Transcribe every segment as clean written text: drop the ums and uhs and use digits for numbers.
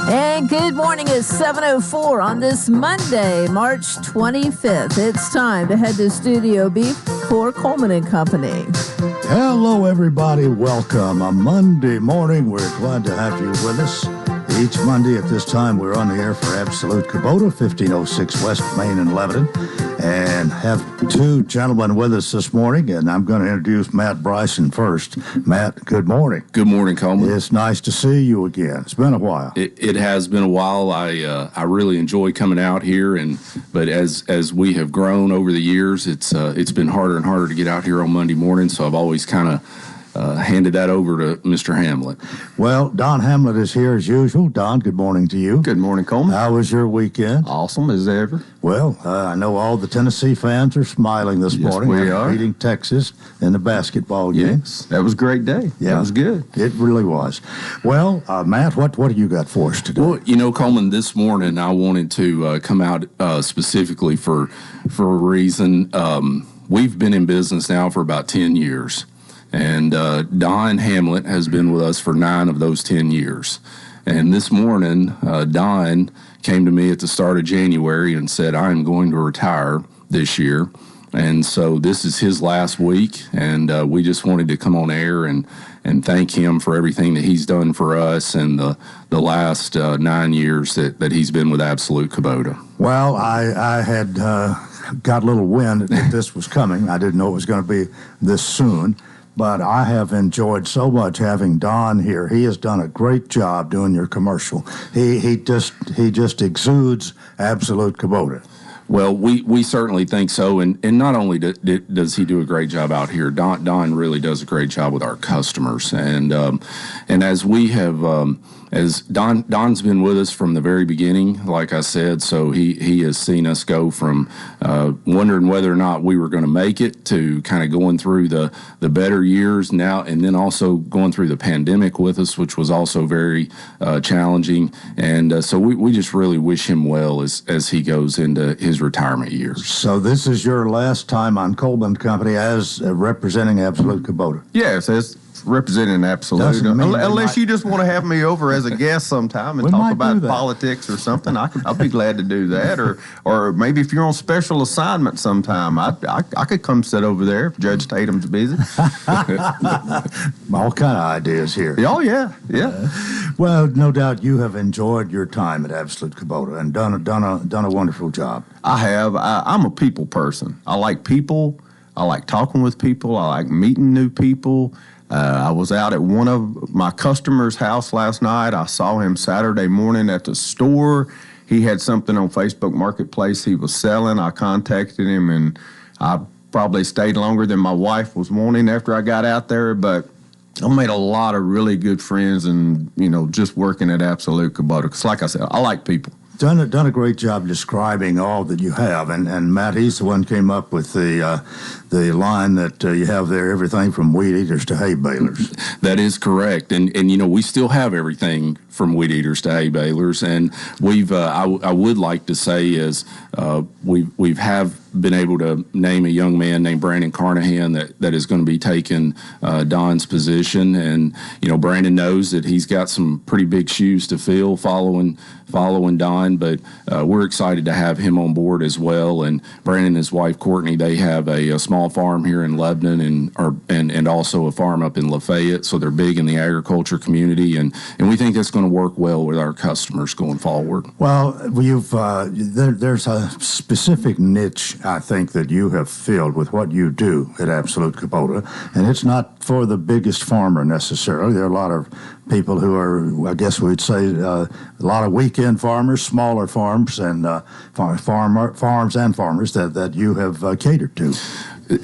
And good morning. It's 7:04 on this Monday, March 25th. It's time to head to Studio B for Coleman and Company. Hello, everybody. Welcome. A Monday morning. We're glad to have you with us. Each Monday at this time, we're on the air for Absolute Kubota, 1506 West Main in Lebanon, and have two gentlemen with us this morning, and I'm going to introduce Matt Bryson first. Matt, good morning. Good morning, Coleman. It's nice to see you again. It's been a while. It has been a while. I really enjoy coming out here, but as we have grown over the years, it's been harder and harder to get out here on Monday morning, so I've always kind of handed that over to Mr. Hamlet. Well, Don Hamlet is here as usual. Don, good morning to you. Good morning, Coleman. How was your weekend? Awesome as ever. Well, I know all the Tennessee fans are smiling this morning. We are. Beating Texas in the basketball game. Yes, that was a great day. Yeah, that was good. It really was. Well, Matt, what do you got for us today? Well, Coleman, this morning I wanted to come out specifically for a reason. We've been in business now for about 10 years. And Don Hamlet has been with us for 9 of those 10 years. And this morning, Don came to me at the start of January and said, I'm going to retire this year. And so this is his last week, and we just wanted to come on air and thank him for everything that he's done for us and the last 9 years that he's been with Absolute Kubota. Well, I had got a little wind that this was coming. I didn't know it was going to be this soon. But I have enjoyed so much having Don here. He has done a great job doing your commercial. He just exudes Absolute Kubota. Well, we certainly think so, and not only does he do a great job out here, Don really does a great job with our customers, and as we have. As Don's been with us from the very beginning, like I said, so he has seen us go from wondering whether or not we were going to make it to kind of going through the better years now, and then also going through the pandemic with us, which was also very challenging. And so we just really wish him well as he goes into his retirement years. So this is your last time on Coleman Company as representing Absolute Kubota. Yes, as representing Absolute. Unless you just want to have me over as a guest sometime and talk about politics or something, I'll be glad to do that. Or maybe if you're on special assignment sometime, I could come sit over there if Judge Tatum's busy. All kind of ideas here. Oh, yeah. Well, no doubt you have enjoyed your time at Absolute Kubota and done a wonderful job. I have. I'm a people person. I like people. I like talking with people. I like meeting new people. I was out at one of my customers' house last night. I saw him Saturday morning at the store. He had something on Facebook Marketplace he was selling. I contacted him, and I probably stayed longer than my wife was wanting after I got out there. But I made a lot of really good friends and, just working at Absolute Kubota. Because like I said, I like people. Done a great job describing all that you have, and Matt, he's the one who came up with the line that you have there, everything from weed eaters to hay balers. That is correct, and we still have everything from weed eaters to hay balers, and we've I would like to say is we've been able to name a young man named Brandon Carnahan that is going to be taking Don's position, and Brandon knows that he's got some pretty big shoes to fill following Don, but we're excited to have him on board as well. And Brandon and his wife Courtney, they have a small farm here in Lebanon and also a farm up in Lafayette, so they're big in the agriculture community, and we think that's going to work well with our customers going forward. Well, there's a specific niche I think that you have filled with what you do at Absolute Kubota, and it's not for the biggest farmer necessarily. There are a lot of people who are, I guess we'd say, a lot of weekend farmers, smaller farms, and farms and farmers that you have catered to.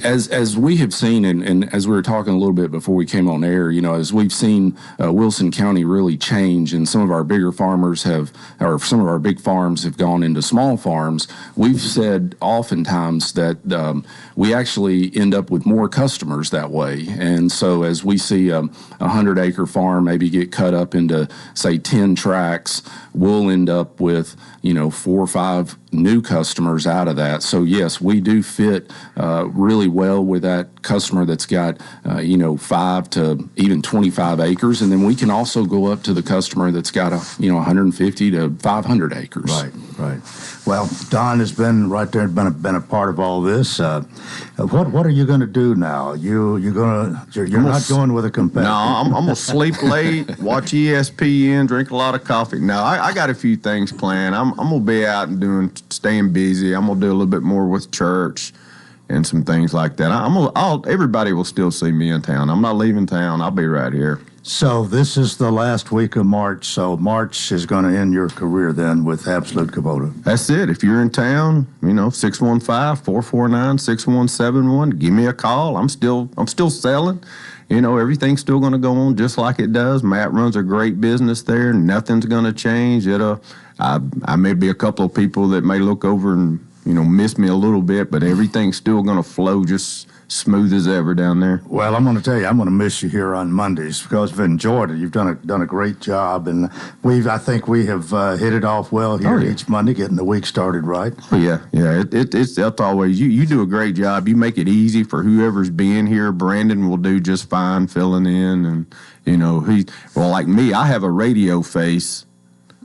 As we have seen, and as we were talking a little bit before we came on air, as we've seen Wilson County really change, and some of our bigger farmers some of our big farms have gone into small farms, we've said oftentimes that we actually end up with more customers that way. And so as we see a 100-acre farm maybe get cut up into, say, 10 tracts, we'll end up with, 4 or 5 new customers out of that. So yes, we do fit really well with that customer that's got 5 to even 25 acres, and then we can also go up to the customer that's got 150 to 500 acres. Right. Well, Don has been right there, been a part of all this. What are you going to do now? You're not going with a competitor. No, I'm gonna sleep late, watch ESPN, drink a lot of coffee. No, I got a few things planned. I'm gonna be out and staying busy. I'm gonna do a little bit more with church and some things like that. Everybody will still see me in town. I'm not leaving town. I'll be right here. So this is the last week of March. So March is going to end your career then with Absolute Kubota. That's it. If you're in town, 615-449-6171. Give me a call. I'm still selling. Everything's still going to go on just like it does. Matt runs a great business there. Nothing's going to change. I may be a couple of people that may look over and miss me a little bit, but everything's still going to flow just smooth as ever down there. Well, I'm going to tell you, I'm going to miss you here on Mondays because I've enjoyed it. You've done a great job, and I think we have hit it off well here each Monday, getting the week started right. Oh, yeah. It's always you do a great job. You make it easy for whoever's being here. Brandon will do just fine filling in, and like me, I have a radio face.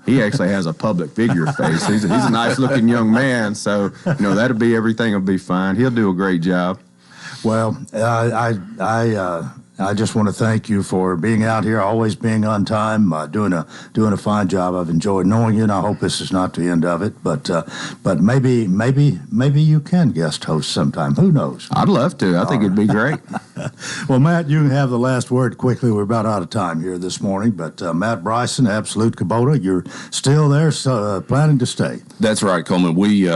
He actually has a public figure face. He's a nice looking young man, so everything will be fine. He'll do a great job. Well, I just want to thank you for being out here, always being on time, doing a fine job. I've enjoyed knowing you, and I hope this is not the end of it. But maybe you can guest host sometime. Who knows? I'd love to. I think it'd be great. Well, Matt, you have the last word quickly. We're about out of time here this morning. But Matt Bryson, Absolute Kubota, you're still there, so, planning to stay. That's right, Coleman. We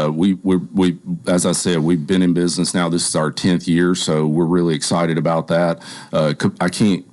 as I said, we've been in business now. This is our 10th year, so we're really excited about that. I can't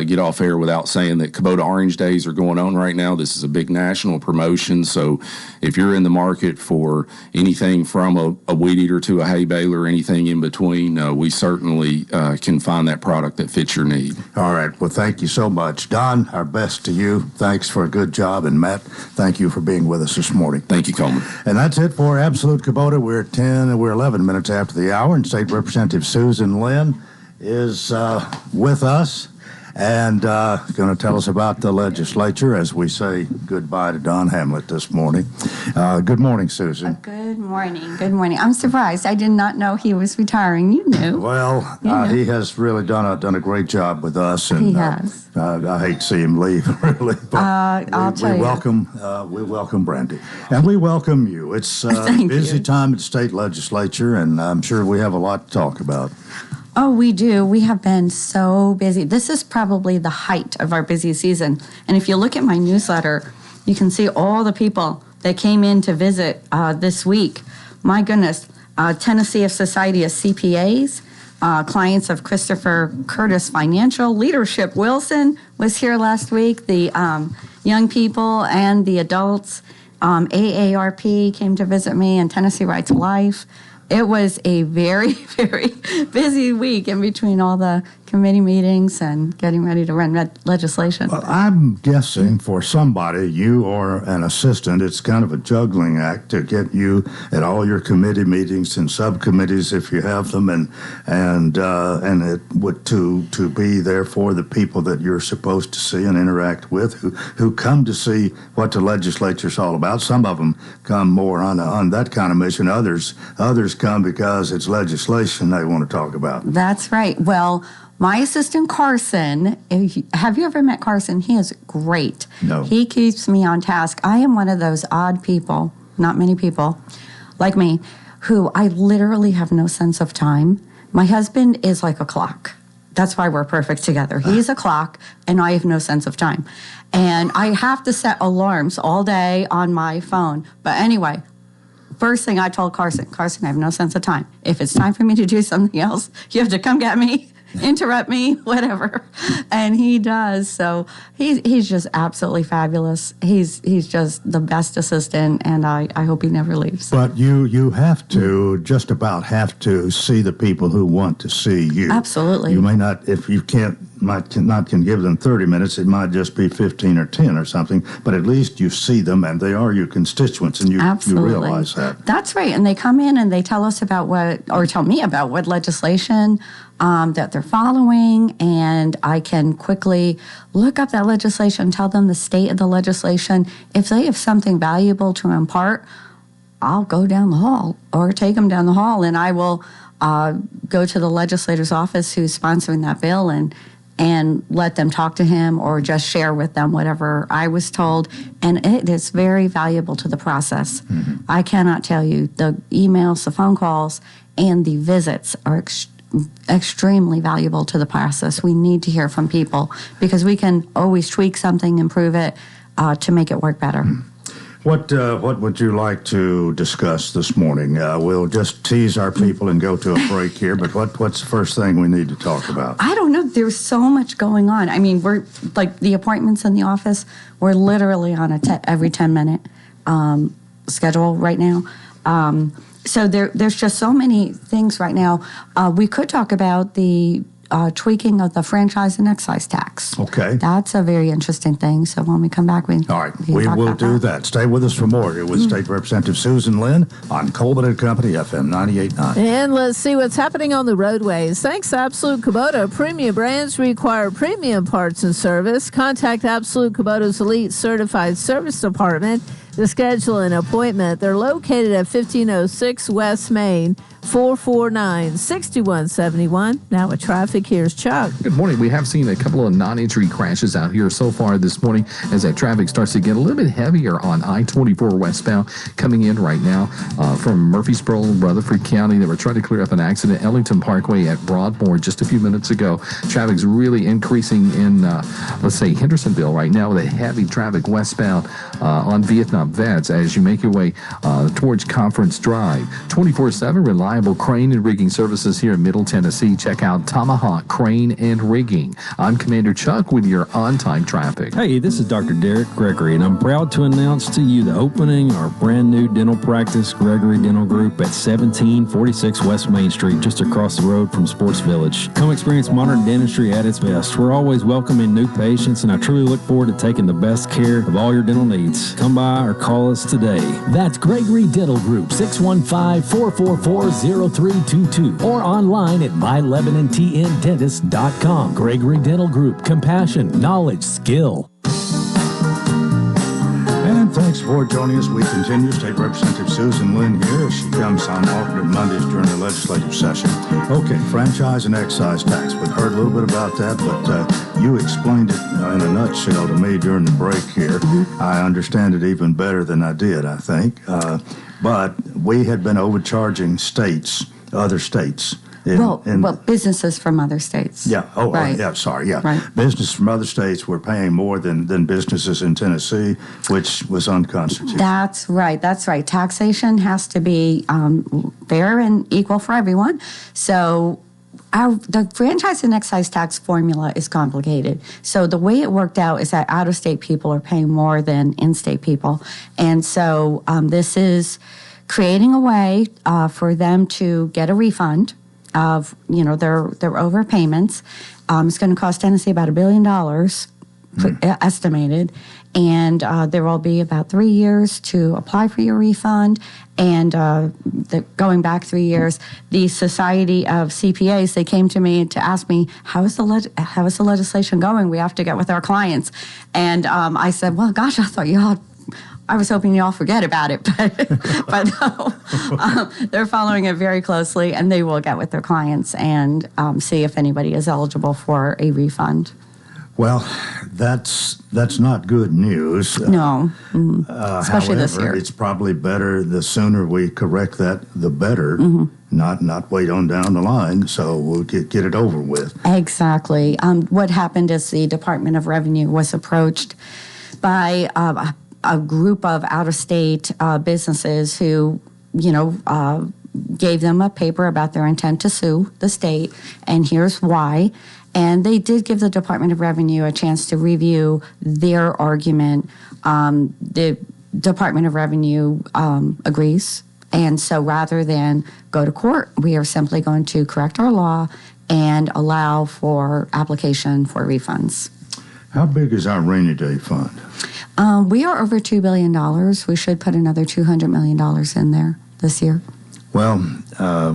get off air without saying that Kubota Orange Days are going on right now. This is a big national promotion, so if you're in the market for anything from a weed eater to a hay baler, anything in between, we certainly can find that product that fits your need. All right. Well, thank you so much. Don, our best to you. Thanks for a good job. And Matt, thank you for being with us this morning. Thank you, Coleman. And that's it for Absolute Kubota. We're 11 minutes after the hour, and State Representative Susan Lynn is with us and going to tell us about the legislature as we say goodbye to Don Hamlet this morning. Good morning, Susan. Good morning. Good morning. I'm surprised. I did not know he was retiring. You knew. Well, he has really done a great job with us, and he has. I hate to see him leave, really. But I'll tell you. We welcome Brandy, and we welcome you. It's a busy time at the state legislature, and I'm sure we have a lot to talk about. Oh, we do. We have been so busy. This is probably the height of our busy season. And if you look at my newsletter, you can see all the people that came in to visit this week. My goodness, Tennessee Society of CPAs, clients of Christopher Curtis Financial, Leadership Wilson was here last week, the young people and the adults. AARP came to visit me, and Tennessee Rights Life. It was a very, very busy week in between all the committee meetings and getting ready to run legislation. Well, I'm guessing for somebody, you or an assistant, it's kind of a juggling act to get you at all your committee meetings and subcommittees if you have them, and it would to be there for the people that you're supposed to see and interact with, who come to see what the legislature's all about. Some of them come more on that kind of mission. Others come because it's legislation they want to talk about. That's right. Well, my assistant, Carson, have you ever met Carson? He is great. No. He keeps me on task. I am one of those odd people, not many people like me, who I literally have no sense of time. My husband is like a clock. That's why we're perfect together. He's a clock, and I have no sense of time. And I have to set alarms all day on my phone. But anyway, first thing I told Carson, I have no sense of time. If it's time for me to do something else, you have to come get me, interrupt me, whatever. And he does. So he's just absolutely fabulous. He's just the best assistant, and I hope he never leaves. But you have to, just about have to, see the people who want to see you. Absolutely. You may not, if you can't can give them 30 minutes. It might just be 15 or 10 or something, but at least you see them and they are your constituents, and you realize that. That's right. And they come in and they tell us tell me about what legislation that they're following, and I can quickly look up that legislation, tell them the state of the legislation. If they have something valuable to impart, I'll go down the hall or take them down the hall, and I will go to the legislator's office who's sponsoring that bill and let them talk to him or just share with them whatever I was told. And it is very valuable to the process. Mm-hmm. I cannot tell you, the emails, the phone calls, and the visits are extremely valuable to the process. We need to hear from people because we can always tweak something, improve it to make it work better. Mm-hmm. What would you like to discuss this morning? We'll just tease our people and go to a break here, but what's the first thing we need to talk about? I don't know. There's so much going on. I mean, we're like the appointments in the office, we're literally on every 10-minute schedule right now. So there's just so many things right now. We could talk about the tweaking of the franchise and excise tax. Okay. That's a very interesting thing. So when we come back, all right, we will do that. Stay with us for more. Here with State Representative Susan Lynn on Coleman and Company, FM 98.9. And let's see what's happening on the roadways. Thanks to Absolute Kubota, premium brands require premium parts and service. Contact Absolute Kubota's Elite Certified Service Department to schedule an appointment. They're located at 1506 West Main, 449-6171. Now with traffic, here's Chuck. Good morning. We have seen a couple of non-entry crashes out here so far this morning as that traffic starts to get a little bit heavier on I-24 westbound coming in right now from Murfreesboro and Rutherford County. They were trying to clear up an accident, Ellington Parkway at Broadmoor just a few minutes ago. Traffic's really increasing in, let's say, Hendersonville right now with a heavy traffic westbound on Vietnam Vets as you make your way towards Conference Drive. 24/7 reliable crane and rigging services here in Middle Tennessee. Check out Tomahawk Crane and Rigging. I'm Commander Chuck with your on-time traffic. Hey, this is Dr. Derek Gregory, and I'm proud to announce to you the opening of our brand new dental practice, Gregory Dental Group, at 1746 West Main Street, just across the road from Sports Village. Come experience modern dentistry at its best. We're always welcoming new patients, and I truly look forward to taking the best care of all your dental needs. Come by or call us today. That's Gregory Dental Group, 615-444-0322, or online at myLebanonTNDentist.com. Gregory Dental Group, compassion, knowledge, skill. And thanks for joining us. We continue. State Representative Susan Lynn here as she comes on alternate Mondays during the legislative session. Okay, franchise and excise tax. We've heard a little bit about that, but you explained it in a nutshell to me during the break here. I understand it even better than I did, I think. But we had been overcharging other states. Businesses from other states. Yeah. Oh, right. Yeah. Sorry. Yeah. Right. Businesses from other states were paying more than businesses in Tennessee, which was unconstitutional. That's right. Taxation has to be fair and equal for everyone. So the franchise and excise tax formula is complicated. So the way it worked out is that out-of-state people are paying more than in-state people. And so this is creating a way for them to get a refund of, their overpayments. It's going to cost Tennessee about $1 billion, estimated. And there will be about 3 years to apply for your refund. And going back 3 years, the Society of CPAs, they came to me to ask me, how is the legislation going? We have to get with our clients. And I said, well, gosh, I was hoping you all forget about it, but no, they're following it very closely, and they will get with their clients and see if anybody is eligible for a refund. Well, that's not good news. No, especially this year. It's probably better. The sooner we correct that, the better. Not wait on down the line. So we'll get it over with. Exactly. What happened is the Department of Revenue was approached by a group of out-of-state businesses who, gave them a paper about their intent to sue the state, and here's why. And they did give the Department of Revenue a chance to review their argument. The Department of Revenue agrees. And so rather than go to court, we are simply going to correct our law, and allow for application for refunds. How big is our rainy day fund? We are over $2 billion. We should put another $200 million in there this year. Well,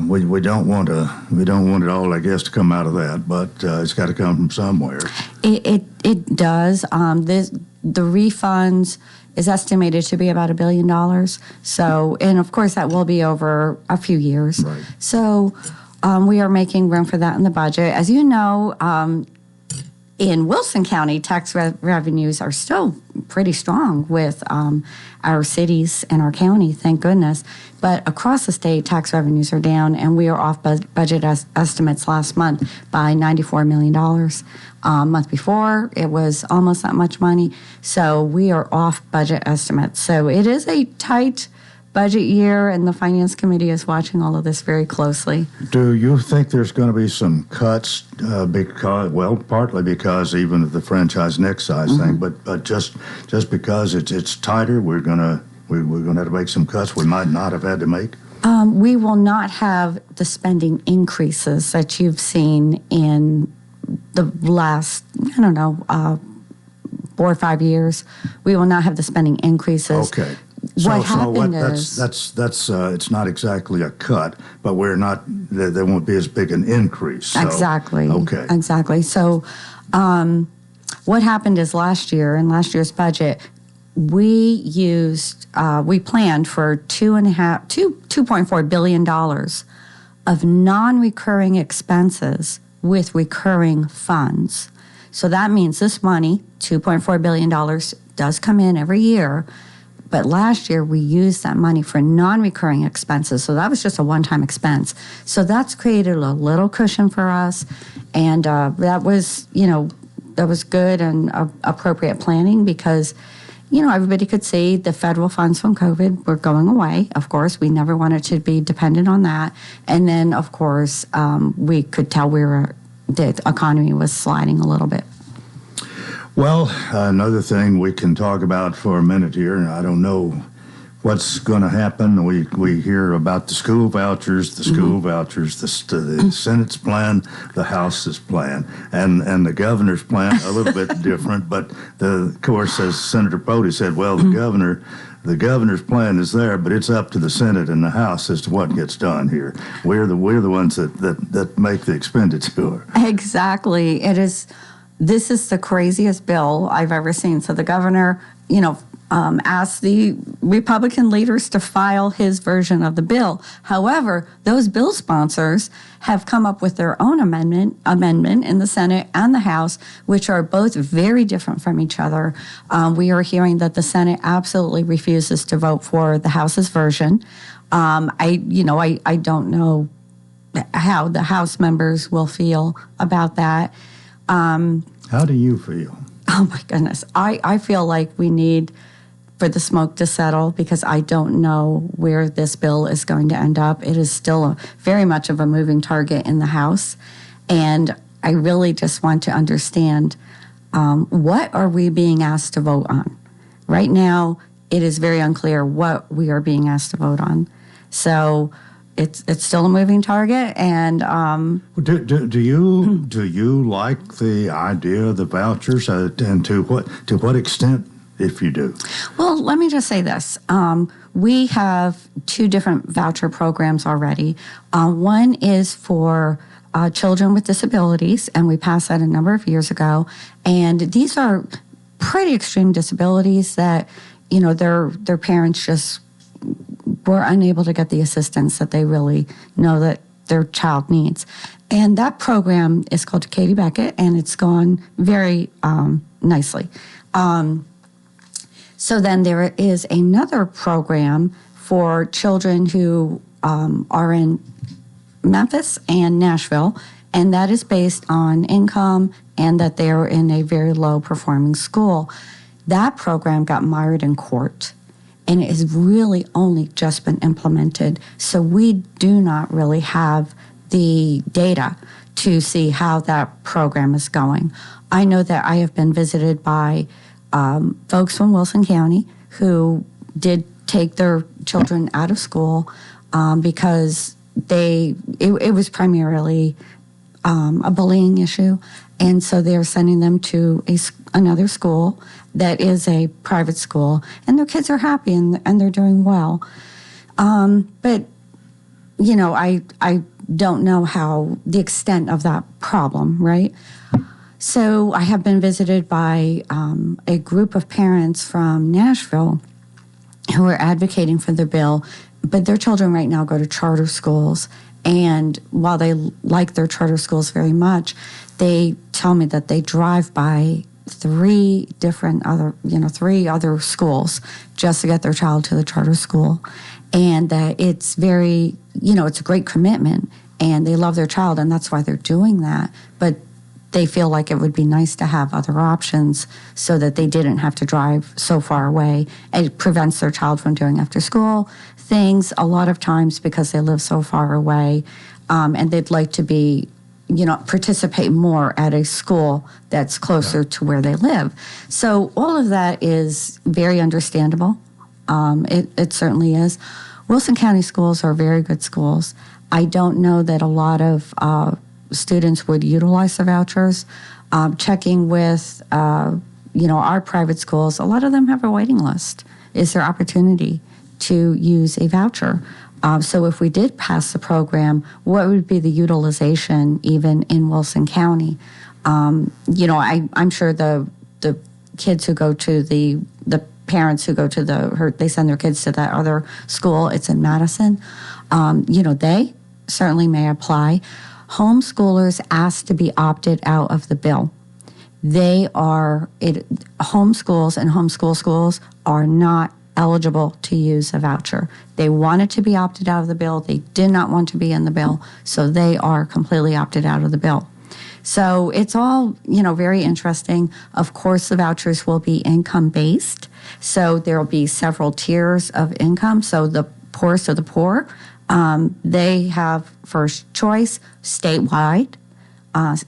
we don't want it all, I guess, to come out of that, but it's got to come from somewhere. It does. The refunds is estimated to be about $1 billion. So, and of course, that will be over a few years. Right. So, we are making room for that in the budget. As you know, in Wilson County, tax revenues are still pretty strong with our cities and our county, thank goodness. But across the state, tax revenues are down, and we are off budget estimates last month by $94 million. Month before, it was almost that much money. So we are off budget estimates. So it is a tight budget year, and the Finance Committee is watching all of this very closely. Do you think there's going to be some cuts? Partly because even of the franchise next size thing, but just because it's tighter, we're gonna have to make some cuts we might not have had to make. We will not have the spending increases that you've seen in the last, 4 or 5 years. We will not have the spending increases. Okay. What happened is that's it's not exactly a cut, but there won't be as big an increase. So, exactly. Okay. Exactly. So, what happened is last year in last year's budget, we planned for $2.4 billion of non-recurring expenses with recurring funds. So that means this money, $2.4 billion, does come in every year. But last year, we used that money for non-recurring expenses. So that was just a one-time expense. So that's created a little cushion for us. And that was good and appropriate planning because, everybody could see the federal funds from COVID were going away. Of course, we never wanted to be dependent on that. And then, of course, we could tell the economy was sliding a little bit. Well, another thing we can talk about for a minute here, and I don't know what's going to happen. We hear about the school vouchers, the Senate's plan, the House's plan, and the governor's plan a little bit different. But of course, as Senator Bodie said, well, the governor's plan is there, but it's up to the Senate and the House as to what gets done here. We're the ones that make the expenditure. Exactly, it is. This is the craziest bill I've ever seen. So the governor, asked the Republican leaders to file his version of the bill. However, those bill sponsors have come up with their own amendment in the Senate and the House, which are both very different from each other. We are hearing that the Senate absolutely refuses to vote for the House's version. I don't know how the House members will feel about that. How do you feel? Oh, my goodness. I feel like we need for the smoke to settle because I don't know where this bill is going to end up. It is still very much of a moving target in the House. And I really just want to understand what are we being asked to vote on? Right now, it is very unclear what we are being asked to vote on. So it's still a moving target, and do you like the idea of the vouchers, and to what extent, if you do? Well, let me just say this: we have 2 different voucher programs already. One is for children with disabilities, and we passed that a number of years ago. And these are pretty extreme disabilities that their parents just were unable to get the assistance that they really know that their child needs. And that program is called Katie Beckett, and it's gone very nicely. So then there is another program for children who are in Memphis and Nashville, and that is based on income and that they're in a very low-performing school. That program got mired in court, and it has really only just been implemented. So we do not really have the data to see how that program is going. I know that I have been visited by folks from Wilson County who did take their children out of school because it was primarily a bullying issue, and so they're sending them to another school that is a private school, and their kids are happy and they're doing well. But I don't know how the extent of that problem, right? So I have been visited by a group of parents from Nashville who are advocating for the bill, but their children right now go to charter schools. And while they like their charter schools very much, they tell me that they drive by three other schools just to get their child to the charter school. And that it's very, it's a great commitment, and they love their child, and that's why they're doing that. But they feel like it would be nice to have other options so that they didn't have to drive so far away. It prevents their child from doing after school things a lot of times because they live so far away, and they'd like to be, participate more at a school that's closer to where they live. So all of that is very understandable. It certainly is. Wilson County schools are very good schools. I don't know that a lot of students would utilize the vouchers. Checking with, our private schools, a lot of them have a waiting list. Is there opportunity to use a voucher? So if we did pass the program, what would be the utilization even in Wilson County? I'm sure the kids who go to the parents who go to they send their kids to that other school, it's in Madison, they certainly may apply. Homeschoolers asked to be opted out of the bill. Homeschools and homeschool schools are not eligible to use a voucher. They wanted to be opted out of the bill. They did not want to be in the bill, so they are completely opted out of the bill. So it's all, very interesting. Of course, the vouchers will be income-based, so there will be several tiers of income. So the poorest of the poor, they have first choice statewide.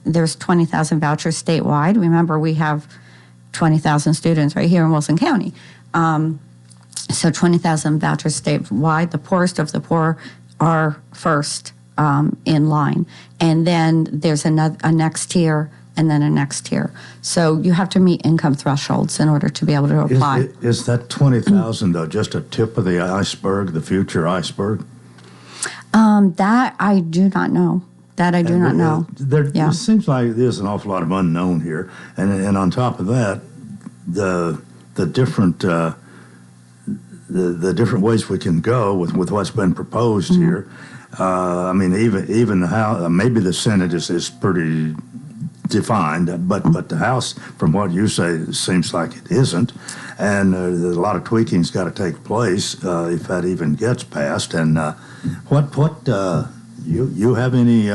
There's 20,000 vouchers statewide. Remember, we have 20,000 students right here in Wilson County. So 20,000 vouchers statewide. The poorest of the poor are first in line. And then there's a next tier and then a next tier. So you have to meet income thresholds in order to be able to apply. Is that 20,000, though, just a tip of the iceberg, the future iceberg? That I do not know. It seems like there's an awful lot of unknown here. And on top of that, the different the different ways we can go with what's been proposed here. Even the House, maybe the Senate is pretty defined, but the House, from what you say, seems like it isn't, and a lot of tweaking's got to take place if that even gets passed. And you have any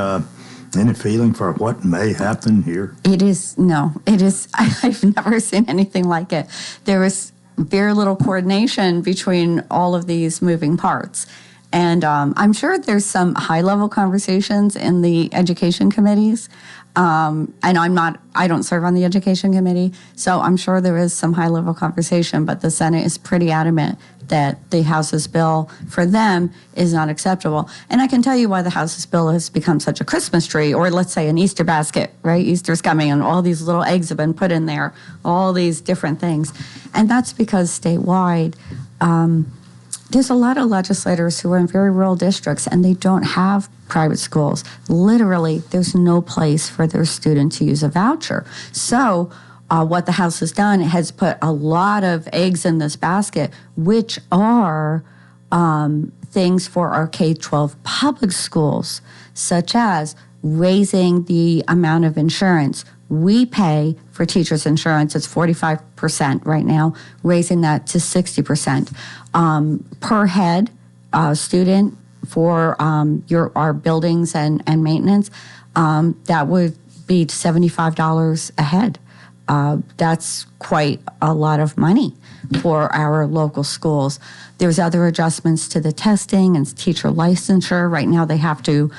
feeling for what may happen here? It is. I've never seen anything like it. There is very little coordination between all of these moving parts. And I'm sure there's some high-level conversations in the education committees. And I don't serve on the education committee, so I'm sure there is some high-level conversation, but the Senate is pretty adamant that the House's bill for them is not acceptable. And I can tell you why the House's bill has become such a Christmas tree, or let's say an Easter basket, right? Easter's coming and all these little eggs have been put in there, all these different things. And that's because statewide, there's a lot of legislators who are in very rural districts and they don't have private schools. Literally, there's no place for their student to use a voucher. So what the House has done, it has put a lot of eggs in this basket, which are things for our K-12 public schools, such as raising the amount of insurance we pay for teachers' insurance. It's 45% right now, raising that to 60%. Per head student for our buildings and maintenance, that would be $75 a head. That's quite a lot of money for our local schools. There's other adjustments to the testing and teacher licensure. Right now they have to,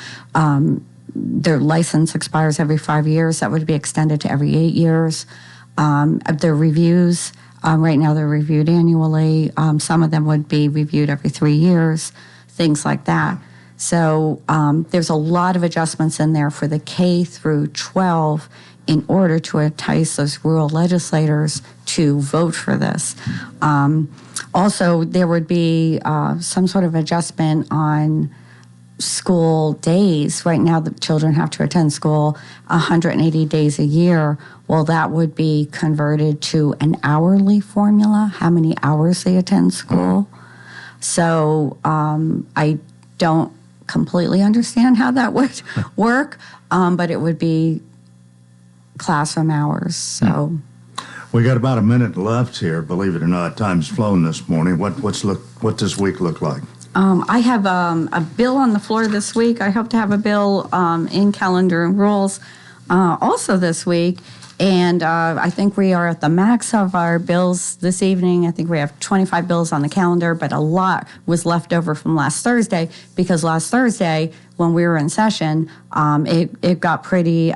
their license expires every 5 years. That would be extended to every 8 years. Their reviews, right now they're reviewed annually. Some of them would be reviewed every 3 years, things like that. So there's a lot of adjustments in there for the K through 12 in order to entice those rural legislators to vote for this. Also, there would be some sort of adjustment on school days. Right now, the children have to attend school 180 days a year. Well, that would be converted to an hourly formula, how many hours they attend school. So I don't completely understand how that would work, but it would be classroom hours. So we got about a minute left here. Believe it or not, time's flown this morning. What this week look like? I have a bill on the floor this week. I hope to have a bill in calendar and rules also this week. And I think we are at the max of our bills this evening. I think we have 25 bills on the calendar, but a lot was left over from last Thursday because last Thursday, when we were in session, it got pretty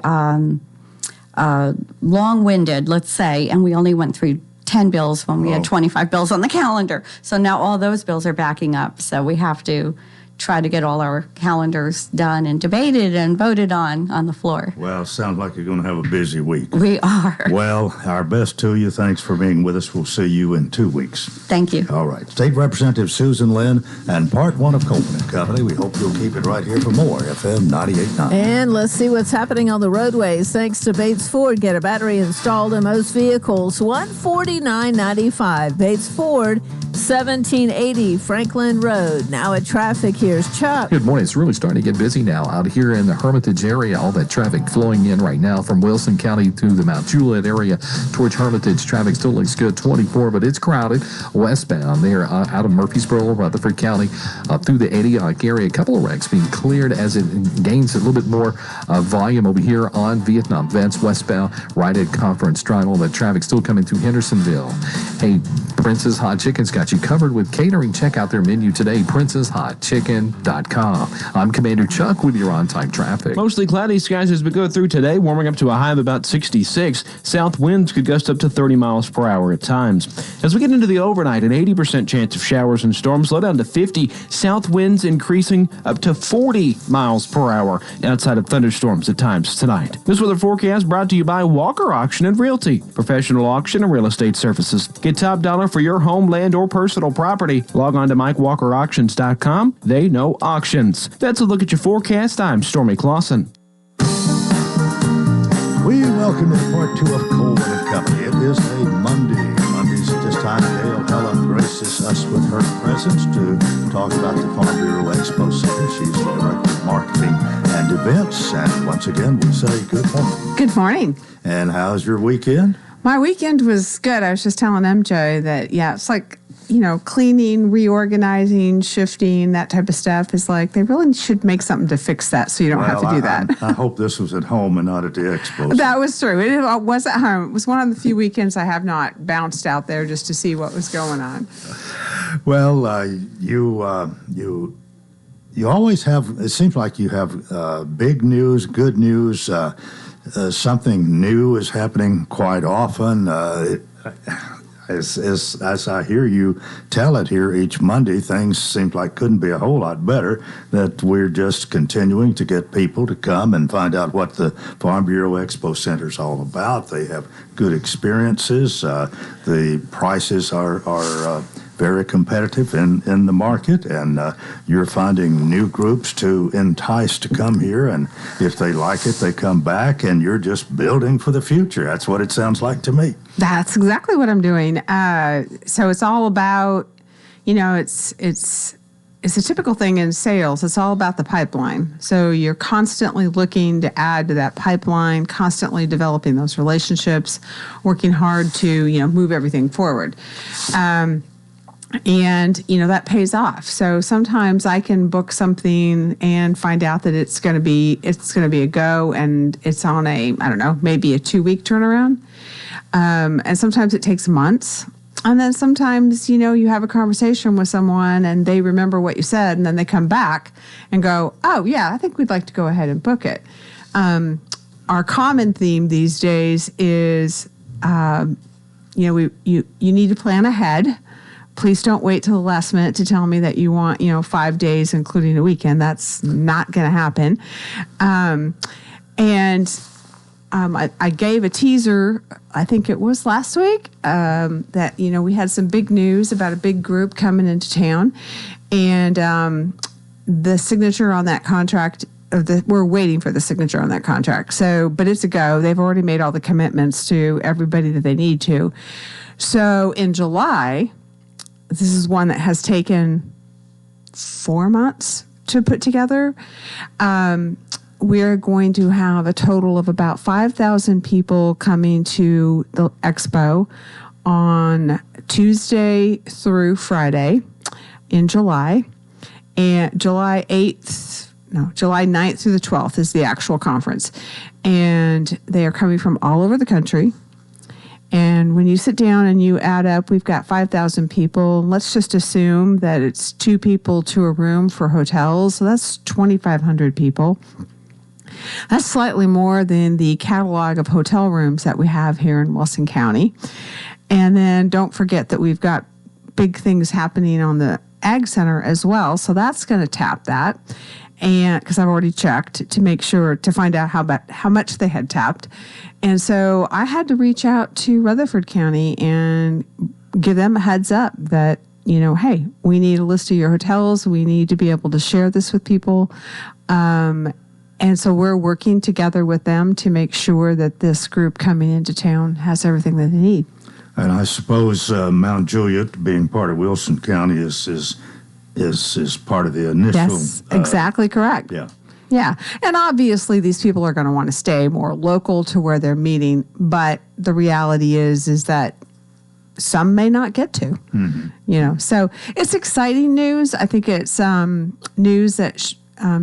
long-winded, let's say, and we only went through 10 bills when we had 25 bills on the calendar. So now all those bills are backing up. So we have to try to get all our calendars done and debated and voted on the floor. Well, sounds like you're going to have a busy week. We are. Well, our best to you. Thanks for being with us. We'll see you in 2 weeks. Thank you. All right. State Representative Susan Lynn and Part 1 of Coleman and Company. We hope you'll keep it right here for more FM 98.9. And let's see what's happening on the roadways. Thanks to Bates Ford, get a battery installed in most vehicles. $149.95. Bates Ford, 1780 Franklin Road. Now at traffic, here's Chuck. Good morning. It's really starting to get busy now out here in the Hermitage area. All that traffic flowing in right now from Wilson County to the Mount Juliet area towards Hermitage. Traffic still looks good, 24, but it's crowded westbound there out of Murfreesboro, Rutherford County, through the Antioch area. A couple of wrecks being cleared as it gains a little bit more volume over here on Vietnam Vets westbound, right at Conference Drive. All that traffic still coming through Hendersonville. Hey, Prince's Hot Chicken's got you covered with catering. Check out their menu today, princeshotchicken.com. I'm Commander Chuck with your on-time traffic. Mostly cloudy skies as we go through today, warming up to a high of about 66. South winds could gust up to 30 miles per hour at times. As we get into the overnight, an 80% chance of showers and storms, low down to 50. South winds increasing up to 40 miles per hour outside of thunderstorms at times tonight. This weather forecast brought to you by Walker Auction and Realty, professional auction and real estate services. Get top dollar for your home, land, or personal property. Log on to MikeWalkerAuctions.com. They know auctions. That's a look at your forecast. I'm Stormy Clausen. We welcome you to Part 2 of Coleman and Company. It is a Monday. Mondays at this time, Dale Helen graces us with her presence to talk about the Farm Bureau Expo Center. She's the Director of Marketing and Events. And once again, we say good morning. Good morning. And how's your weekend? My weekend was good. I was just telling MJ that, it's like, cleaning, reorganizing, shifting, that type of stuff is like, they really should make something to fix that so you don't have to do that. I hope this was at home and not at the expo. That was true. It was at home. It was one of the few weekends I have not bounced out there just to see what was going on. Well, you always have, it seems like you have big news, good news, something new is happening quite often. As I hear you tell it here each Monday, things seem like couldn't be a whole lot better, that we're just continuing to get people to come and find out what the Farm Bureau Expo Center is all about. They have good experiences. The prices are very competitive in the market, and you're finding new groups to entice to come here, and if they like it, they come back, and you're just building for the future. That's what it sounds like to me. That's exactly what I'm doing. So it's all about, it's a typical thing in sales. It's all about the pipeline. So you're constantly looking to add to that pipeline, constantly developing those relationships, working hard to, move everything forward. And, that pays off. So sometimes I can book something and find out that it's going to be a go, and it's on maybe a 2-week turnaround. And sometimes it takes months. And then sometimes, you have a conversation with someone and they remember what you said, and then they come back and go, oh, yeah, I think we'd like to go ahead and book it. Our common theme these days is, you need to plan ahead. please don't wait till the last minute to tell me that you want, 5 days, including a weekend. That's not going to happen. I gave a teaser, I think it was last week, that, we had some big news about a big group coming into town. And the signature on that contract, we're waiting for the signature on that contract. But it's a go. They've already made all the commitments to everybody that they need to. So in July, this is one that has taken 4 months to put together. We're going to have a total of about 5,000 people coming to the expo on Tuesday through Friday in July. And July 9th through the 12th is the actual conference. And they are coming from all over the country. And when you sit down and you add up, we've got 5,000 people. Let's just assume that it's 2 people to a room for hotels. So that's 2,500 people. That's slightly more than the catalog of hotel rooms that we have here in Wilson County. And then don't forget that we've got big things happening on the Ag Center as well. So that's going to tap that. And because I've already checked to make sure to find out how much they had tapped. And so I had to reach out to Rutherford County and give them a heads up that, hey, we need a list of your hotels. We need to be able to share this with people. And so we're working together with them to make sure that this group coming into town has everything that they need. And I suppose Mount Juliet, being part of Wilson County, is part of the initial. Yes, exactly correct. Yeah. Yeah. And obviously these people are going to want to stay more local to where they're meeting. But the reality is that some may not get to, So it's exciting news. I think it's news that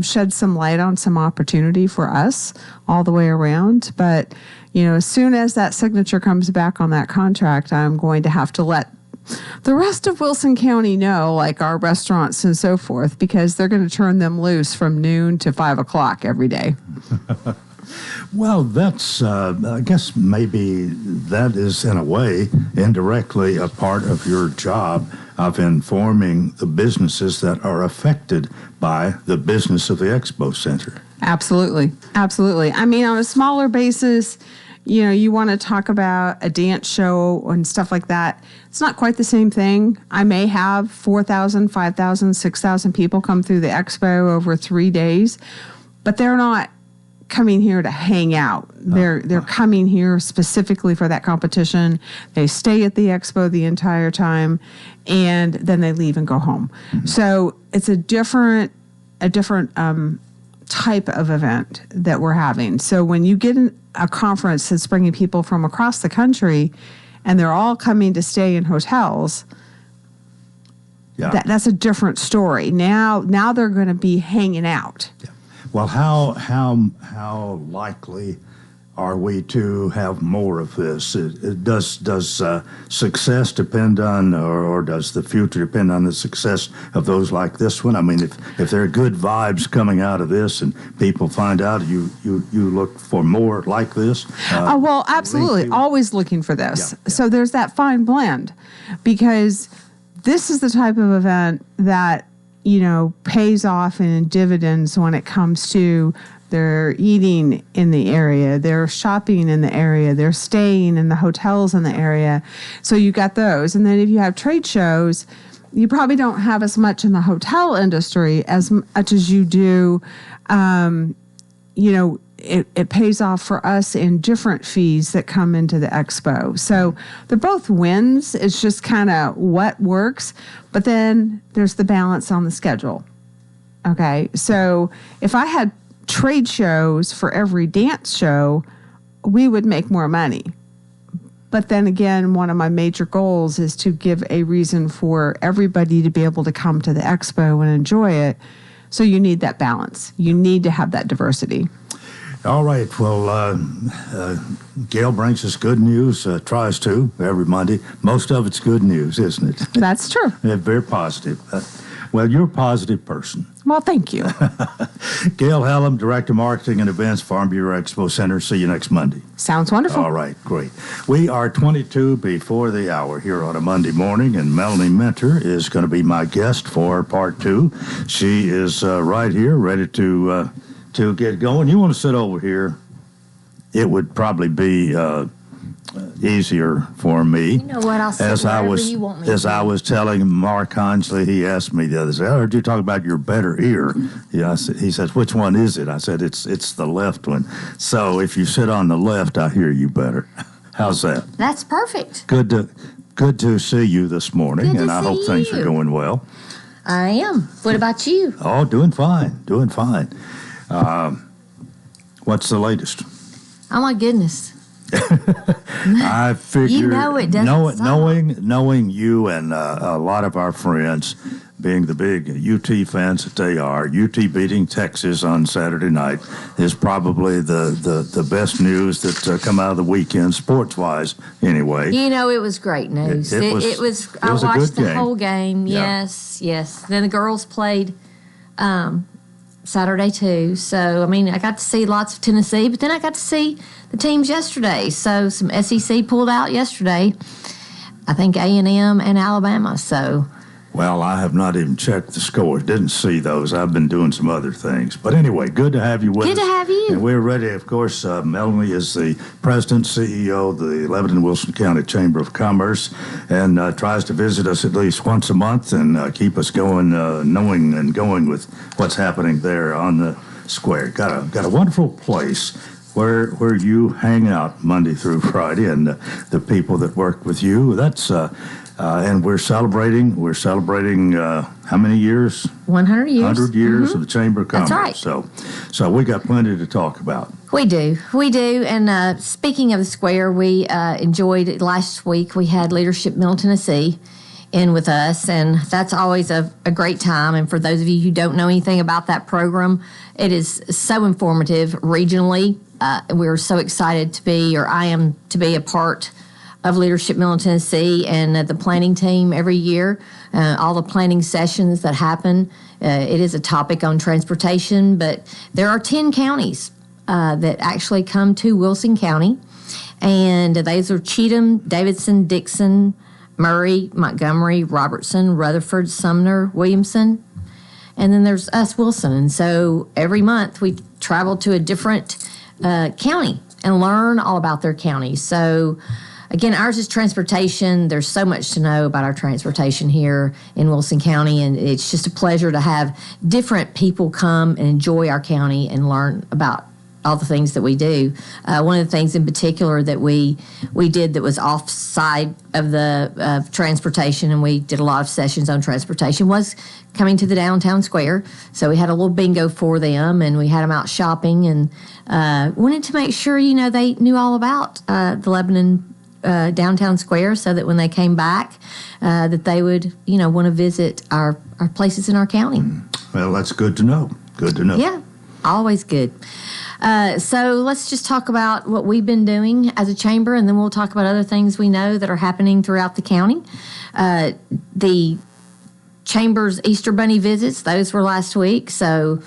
sheds some light on some opportunity for us all the way around. But, as soon as that signature comes back on that contract, I'm going to have to let the rest of Wilson County know, like our restaurants and so forth, because they're going to turn them loose from noon to 5 o'clock every day. Well, that's, I guess maybe that is, in a way, indirectly a part of your job of informing the businesses that are affected by the business of the Expo Center. Absolutely. Absolutely. I mean, on a smaller basis, you want to talk about a dance show and stuff like that. It's not quite the same thing. I may have 4,000, 5,000, 6,000 people come through the expo over 3 days, but they're not coming here to hang out. They're coming here specifically for that competition. They stay at the expo the entire time, and then they leave and go home. Mm-hmm. So it's a different type of event that we're having. So when you get a conference that's bringing people from across the country and they're all coming to stay in hotels, that's a different story. Now they're going to be hanging out. Yeah. Well, how likely are we to have more of this? Does success depend on, or does the future depend on the success of those like this one? I mean, if there are good vibes coming out of this and people find out, you look for more like this? Well, absolutely. Always looking for this. Yeah. So there's that fine blend, because this is the type of event that, pays off in dividends when it comes to they're eating in the area, they're shopping in the area, they're staying in the hotels in the area. So you got those. And then if you have trade shows, you probably don't have as much in the hotel industry as much as you do. It pays off for us in different fees that come into the expo. So they're both wins. It's just kind of what works. But then there's the balance on the schedule. Okay. So if I had trade shows for every dance show, we would make more money. But then again, one of my major goals is to give a reason for everybody to be able to come to the expo and enjoy it. So you need that balance. You need to have that diversity. All right. Well, Gail brings us good news, tries to, every Monday. Most of it's good news, isn't it? That's true. Very positive. Well, you're a positive person. Well, thank you. Gail Hallam, Director of Marketing and Events, Farm Bureau Expo Center. See you next Monday. Sounds wonderful. All right, great. We are 22 before the hour here on a Monday morning, and Melanie Minter is going to be my guest for part 2. She is right here, ready to get going. You want to sit over here? It would probably be easier for me. You know what? I'll sit wherever you want me. As I was telling Mark Honsley, he asked me the other day, I heard you talk about your better ear. Yeah, he says, which one is it? I said, it's the left one. So if you sit on the left, I hear you better. How's that? That's perfect. Good to see you this morning, Good to and I see hope things you. are going well. I am. What about you? Oh, doing fine. What's the latest? Oh my goodness. I figure You know it doesn't stop. knowing you and a lot of our friends, being the big UT fans that they are, UT beating Texas on Saturday night is probably the best news that come out of the weekend, sports wise. Anyway, You know, it was great news. It was I a good watched the game. whole game. Yeah. Yes. Then the girls played Saturday too. So, I mean, I got to see lots of Tennessee, but then I got to see the teams yesterday. So, some SEC pulled out yesterday. I think A&M and Alabama. So, well, I have not even checked the scores. Didn't see those. I've been doing some other things. But anyway, good to have you with us. Good to have you. And we're ready. Of course, Melanie is the president, CEO of the Lebanon Wilson County Chamber of Commerce, and tries to visit us at least once a month and keep us going, knowing and going with what's happening there on the square. Got a wonderful place where you hang out Monday through Friday, and the people that work with you. That's and we're celebrating how many years? 100 years. 100 years of the Chamber of Commerce. That's right. So we got plenty to talk about. We do. And speaking of the square, we enjoyed last week. We had Leadership Middle Tennessee in with us, and that's always a great time. And for those of you who don't know anything about that program, it is so informative regionally. We're so excited I am to be a part of Leadership Middle Tennessee and the planning team every year. All the planning sessions that happen. It is a topic on transportation, but there are 10 counties that actually come to Wilson County, and those are Cheatham, Davidson, Dixon, Murray, Montgomery, Robertson, Rutherford, Sumner, Williamson, and then there's us, Wilson. And so every month we travel to a different county and learn all about their county. So again, ours is transportation. There's so much to know about our transportation here in Wilson County, and it's just a pleasure to have different people come and enjoy our county and learn about all the things that we do. One of the things in particular that we did that was offside of the transportation, and we did a lot of sessions on transportation, was coming to the downtown square. So we had a little bingo for them, and we had them out shopping, and wanted to make sure, they knew all about the Lebanon downtown square, so that when they came back, that they would, want to visit our places in our county. Well, that's good to know. Good to know. Yeah, always good. So let's just talk about what we've been doing as a chamber, and then we'll talk about other things we know that are happening throughout the county. The chamber's Easter Bunny visits, those were last week. So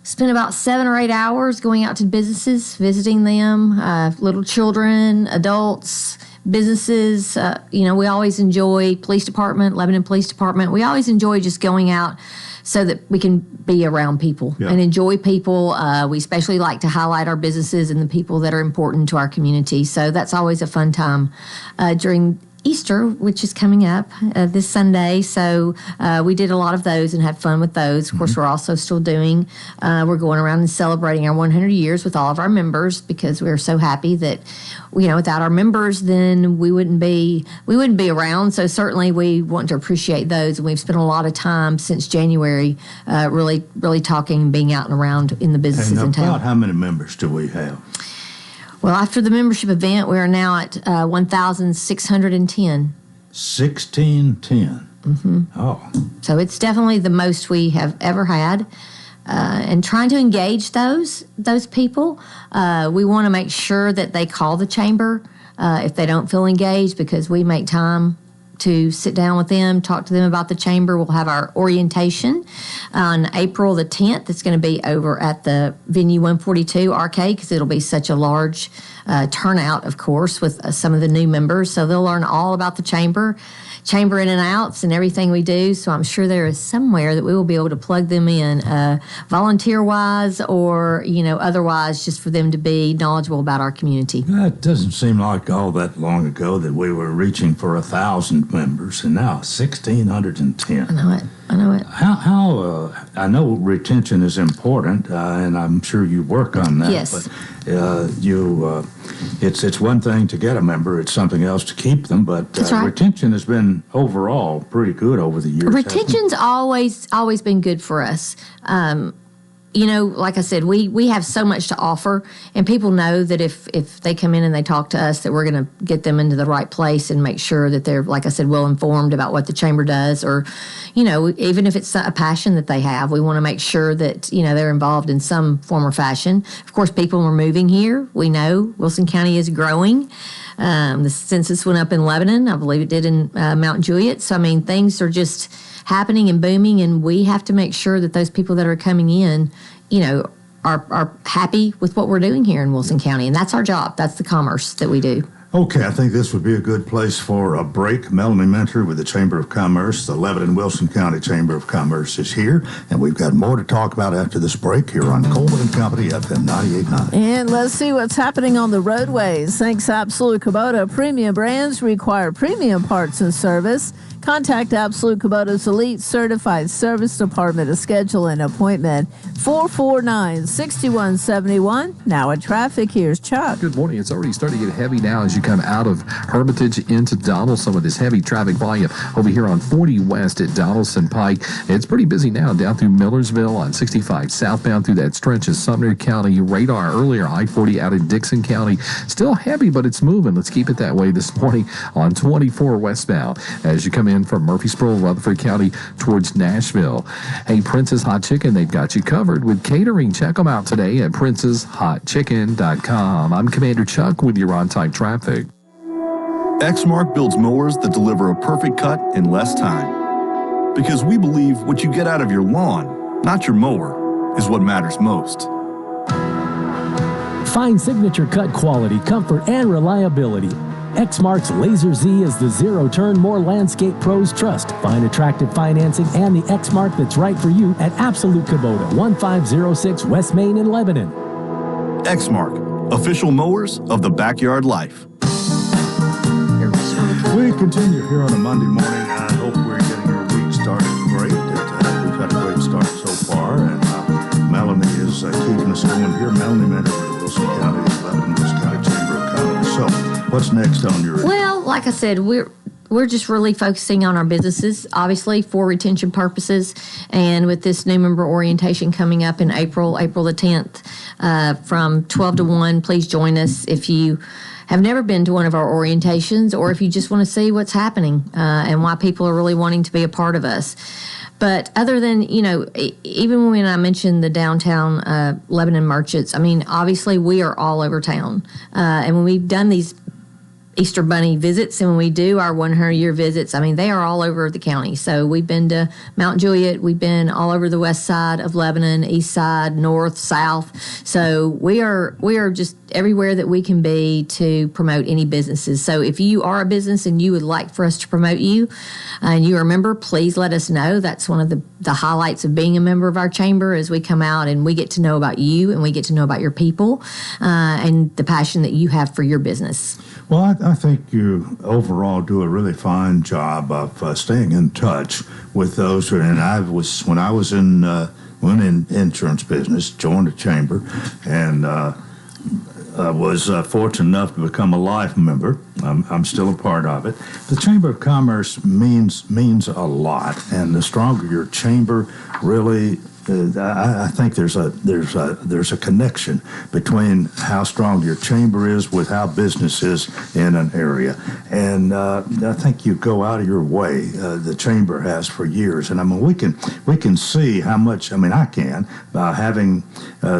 spent about 7 or 8 hours going out to businesses, visiting them, little children, adults, businesses. We always enjoy police department, Lebanon Police Department. We always enjoy just going out so that we can be around people and enjoy people. We especially like to highlight our businesses and the people that are important to our community. So that's always a fun time during Easter, which is coming up this Sunday. So we did a lot of those and had fun with those. Of course, we're also still doing, we're going around and celebrating our 100 years with all of our members, because we're so happy that, without our members, then we wouldn't be around. So certainly we want to appreciate those. And we've spent a lot of time since January really talking, being out and around in the businesses in town. About how many members do we have? Well, after the membership event, we are now at 1,610. 1610. Mm-hmm. Oh. So it's definitely the most we have ever had. And trying to engage those people, we want to make sure that they call the chamber if they don't feel engaged, because we make time to sit down with them, talk to them about the chamber. We'll have our orientation on April the 10th. It's going to be over at the Venue 142 Arcade because it'll be such a large turnout, of course, with some of the new members. So they'll learn all about the chamber in and outs and everything we do. So I'm sure there is somewhere that we will be able to plug them in volunteer-wise or, otherwise, just for them to be knowledgeable about our community. It doesn't seem like all that long ago that we were reaching for 1,000 members, and now 1,610. I know it. How I know retention is important, and I'm sure you work on that. Yes. But it's one thing to get a member; it's something else to keep them. But That's right. Retention has been overall pretty good over the years. Retention's always been good for us. Like I said, we have so much to offer, and people know that if they come in and they talk to us, that we're going to get them into the right place and make sure that they're, like I said, well informed about what the chamber does, or, even if it's a passion that they have, we want to make sure that, they're involved in some form or fashion. Of course, people are moving here. We know Wilson County is growing. The census went up in Lebanon. I believe it did in Mount Juliet. So, things are just happening and booming, and we have to make sure that those people that are coming in, are happy with what we're doing here in Wilson County, and that's our job. That's the commerce that we do. Okay, I think this would be a good place for a break. Melanie Mentor with the Chamber of Commerce, the Lebanon-Wilson County Chamber of Commerce is here, and we've got more to talk about after this break here on Coleman and Company, FM 98.9. And let's see what's happening on the roadways. Thanks, Absolute Kubota. Premium brands require premium parts and service. Contact Absolute Kubota's Elite Certified Service Department to schedule an appointment. 449-6171. Now at traffic, here's Chuck. Good morning. It's already starting to get heavy now as you come out of Hermitage into Donaldson with this heavy traffic volume over here on 40 West at Donaldson Pike. It's pretty busy now down through Millersville on 65 southbound through that stretch of Sumner County. Radar earlier, I-40 out in Dixon County. Still heavy, but it's moving. Let's keep it that way this morning on 24 westbound as you come in from Murfreesboro, Rutherford County towards Nashville. Hey, Prince's Hot Chicken, they've got you covered with catering. Check them out today at princeshotchicken.com. I'm Commander Chuck with your on-time traffic. Exmark builds mowers that deliver a perfect cut in less time. Because we believe what you get out of your lawn, not your mower, is what matters most. Find signature cut quality, comfort, and reliability. Exmark's Laser Z is the zero-turn more landscape pros trust. Find attractive financing and the Exmark that's right for you at Absolute Kubota, 1506 West Main in Lebanon. Exmark, official mowers of the backyard life. We continue here on a Monday morning. I hope we're getting your week started great. We've had a great start so far, and Melanie is keeping us going here. Melanie Mentor with the Wilson County, Lebanon-Wilson County Chamber of Commerce. So, what's next on your? Well, like I said, we're just really focusing on our businesses, obviously, for retention purposes. And with this new member orientation coming up in April the 10th, from 12 to 1, please join us if you have never been to one of our orientations, or if you just want to see what's happening and why people are really wanting to be a part of us. But other than, even when I mentioned the downtown Lebanon merchants, obviously we are all over town. And when we've done these Easter Bunny visits, and when we do our 100-year visits, they are all over the county. So we've been to Mount Juliet, we've been all over the west side of Lebanon, east side, north, south. So we are just everywhere that we can be to promote any businesses. So if you are a business and you would like for us to promote you, and you are a member, please let us know. That's one of the highlights of being a member of our chamber, is we come out and we get to know about you, and we get to know about your people and the passion that you have for your business. Well, I think you overall do a really fine job of staying in touch with those. And when I was in insurance business, joined the chamber, and was fortunate enough to become a life member. I'm still a part of it. The Chamber of Commerce means a lot, and the stronger your chamber, really, I think there's a connection between how strong your chamber is with how business is in an area, and I think you go out of your way. The chamber has for years, and we can see how much. I can having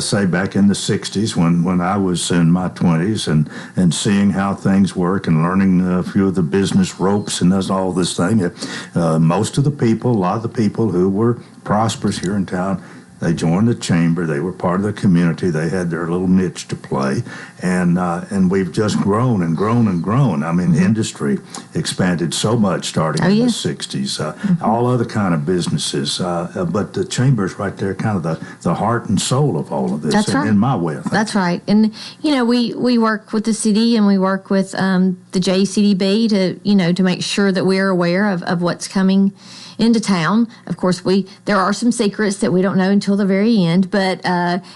say back in the '60s when I was in my 20s and seeing how things work and learning a few of the business ropes and that's all this thing. Most of the people, a lot of the people who were prosperous here in town, they joined the chamber. They were part of the community. They had their little niche to play, and we've just grown and grown and grown. I mean, industry expanded so much starting in the '60s. All other kind of businesses, but the chamber's right there, kind of the heart and soul of all of this. That's right. In my way of thinking. That's right. And we work with the city and we work with the JCDB to make sure that we're aware of what's coming into town. Of course, there are some secrets that we don't know until the very end, but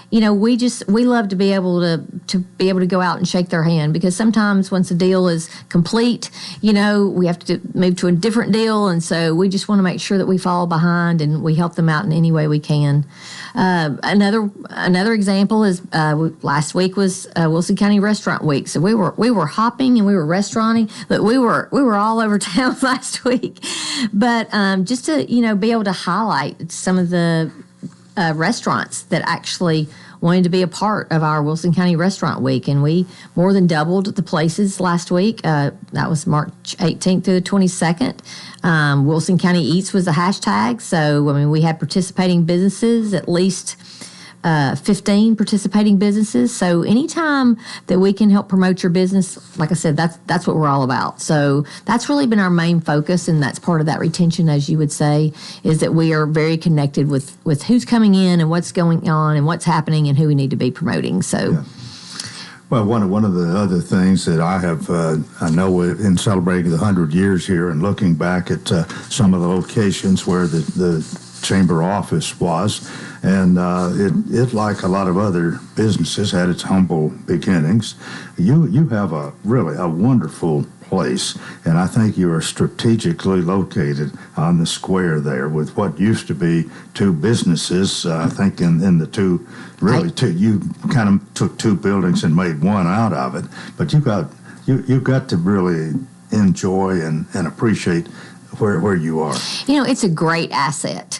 we love to be able to go out and shake their hand, because sometimes once a deal is complete, we have to move to a different deal, and so we just want to make sure that we fall behind and we help them out in any way we can. Another example is last week was Wilson County Restaurant Week. So we were hopping and we were restauranting, but we were all over town last week. But just to be able to highlight some of the restaurants that actually wanted to be a part of our Wilson County Restaurant Week, and we more than doubled the places last week. That was March 18th through the 22nd. Wilson County Eats was the hashtag, so we had participating businesses, at least 15 participating businesses. So anytime that we can help promote your business, like I said, that's what we're all about. So that's really been our main focus, and that's part of that retention, as you would say, is that we are very connected with who's coming in and what's going on and what's happening and who we need to be promoting. So. Yeah. Well, one of the other things that I know in celebrating the 100 years here and looking back at some of the locations where the chamber office was, and it like a lot of other businesses had its humble beginnings. You have a wonderful place, and I think you are strategically located on the square there with what used to be two businesses. I think in the two, you kind of took two buildings and made one out of it, but you got to really enjoy and appreciate where you are. It's a great asset.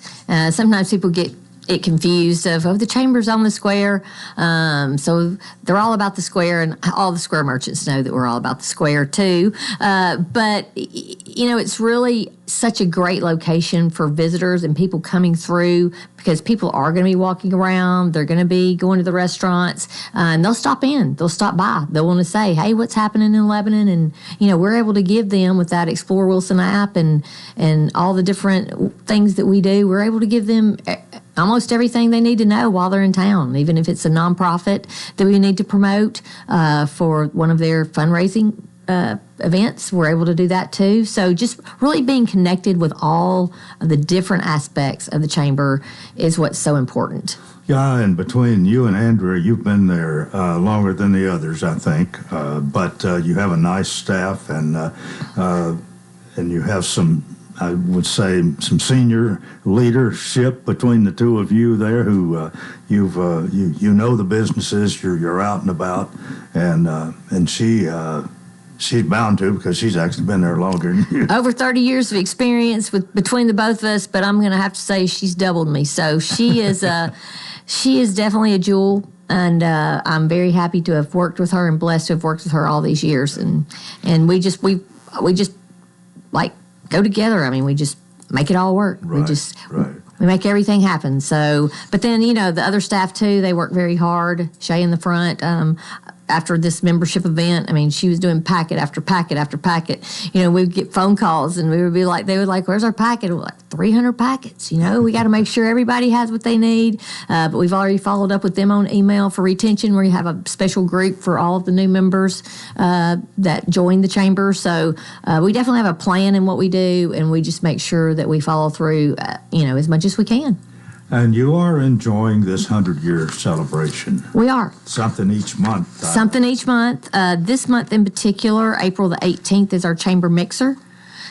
Sometimes people get it confused of the chamber's on the square. So they're all about the square, and all the square merchants know that we're all about the square too. But it's really such a great location for visitors and people coming through, because people are going to be walking around. They're going to be going to the restaurants, and they'll stop in. They'll stop by. They'll want to say, hey, what's happening in Lebanon? And, we're able to give them, with that Explore Wilson app and all the different things that we do, we're able to give them almost everything they need to know while they're in town, even if it's a nonprofit that we need to promote for one of their fundraising events. We're able to do that too. So just really being connected with all of the different aspects of the chamber is what's so important. Yeah, and between you and Andrea, you've been there longer than the others, I think. But you have a nice staff, and you have some, I would say, some senior leadership between the two of you there, who you know the businesses. You're out and about, and she's bound to, because she's actually been there longer than you. Over 30 years of experience between the both of us, but I'm going to have to say she's doubled me. So she is she is definitely a jewel. And I'm very happy to have worked with her and blessed to have worked with her all these years. And we just like go together. I mean, we just make it all work. Right, We make everything happen. So, but then, the other staff too, they work very hard. Shay in the front, after this membership event, she was doing packet after packet after packet. We'd get phone calls and they would be like, where's our packet? We're like, 300 packets. We got to make sure everybody has what they need. But we've already followed up with them on email for retention, where you have a special group for all of the new members that join the chamber. So we definitely have a plan in what we do, and we just make sure that we follow through, as much as we can. And you are enjoying this 100-year celebration. We are. Something each month. Something each month. This month in particular, April the 18th, is our chamber mixer.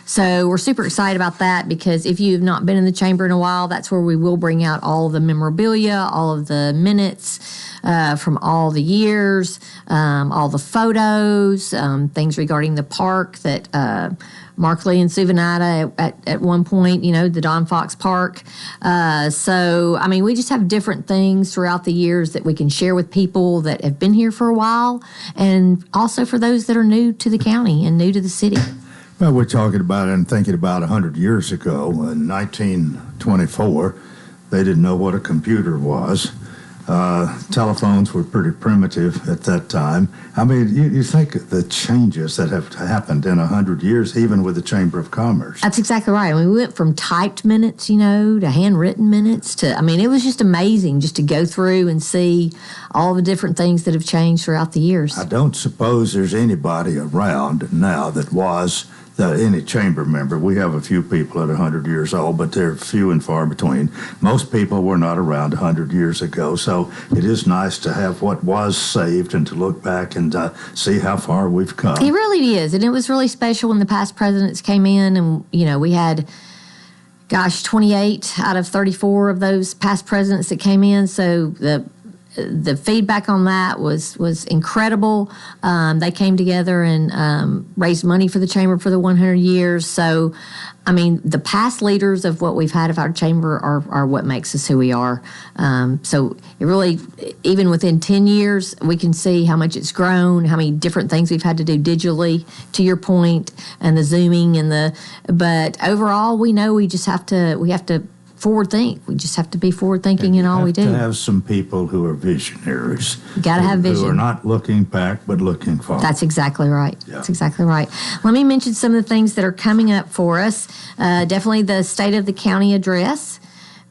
So we're super excited about that, because if you've not been in the chamber in a while, that's where we will bring out all of the memorabilia, all of the minutes from all the years, all the photos, things regarding the park that Markley and Suvanita at one point, the Don Fox Park. So, I mean, we just have different things throughout the years that we can share with people that have been here for a while, and also for those that are new to the county and new to the city. Well, we're talking about and thinking about 100 years ago, in 1924, they didn't know what a computer was. Telephones were pretty primitive at that time. I mean, you think of the changes that have happened in 100 years, even with the Chamber of Commerce. That's exactly right. I mean, we went from typed minutes, to handwritten minutes to, it was just amazing just to go through and see all the different things that have changed throughout the years. I don't suppose there's anybody around now that was any chamber member. We have a few people at 100 years old, but they're few and far between. Most people were not around 100 years ago, so it is nice to have what was saved and to look back and see how far we've come. It really is, and it was really special when the past presidents came in, and we had 28 out of 34 of those past presidents that came in, so the feedback on that was incredible. They came together and raised money for the chamber for the 100 years. So, the past leaders of what we've had of our chamber are what makes us who we are. So it really, even within 10 years, we can see how much it's grown, how many different things we've had to do digitally, to your point, and the Zooming but overall, we know we have to forward think. We just have to be forward thinking in all we do. You have to have some people who are visionaries. You got to have vision. Who are not looking back, but looking forward. That's exactly right. Yeah. That's exactly right. Let me mention some of the things that are coming up for us. Definitely the State of the County Address.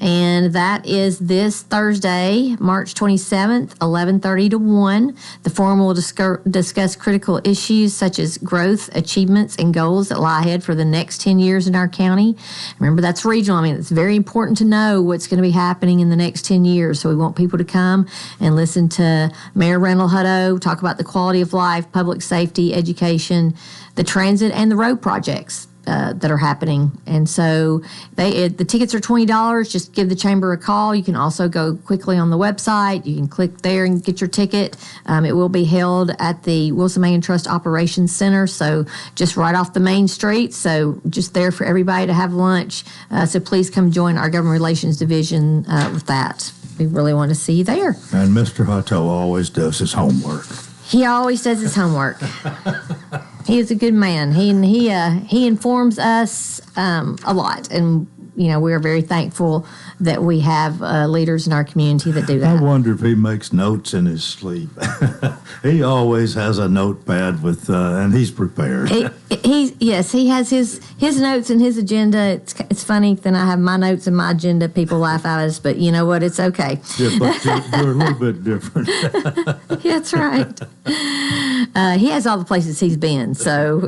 And that is this Thursday, March 27th, 11:30 to 1. The forum will discuss critical issues such as growth, achievements, and goals that lie ahead for the next 10 years in our county. Remember, that's regional. It's very important to know what's going to be happening in the next 10 years. So we want people to come and listen to Mayor Randall Hutto talk about the quality of life, public safety, education, the transit, and the road projects that are happening. And so the tickets are $20. Just give the chamber a call. You can also go quickly on the website. You can click there and get your ticket. It will be held at the Wilson Mangan Trust Operations Center, so just right off the main street. So just there for everybody to have lunch. So please come join our Government Relations Division with that. We really want to see you there. And Mr. Hutto always does his homework. He always does his homework. He is a good man. He informs us a lot, and we are very thankful that we have leaders in our community that do that. I wonder if he makes notes in his sleep. He always has a notepad and he's prepared. He has his notes and his agenda. It's funny. Then I have my notes and my agenda. People laugh at us, but you know what? It's okay. Yeah, but you're a little bit different. Yeah, that's right. He has all the places he's been, so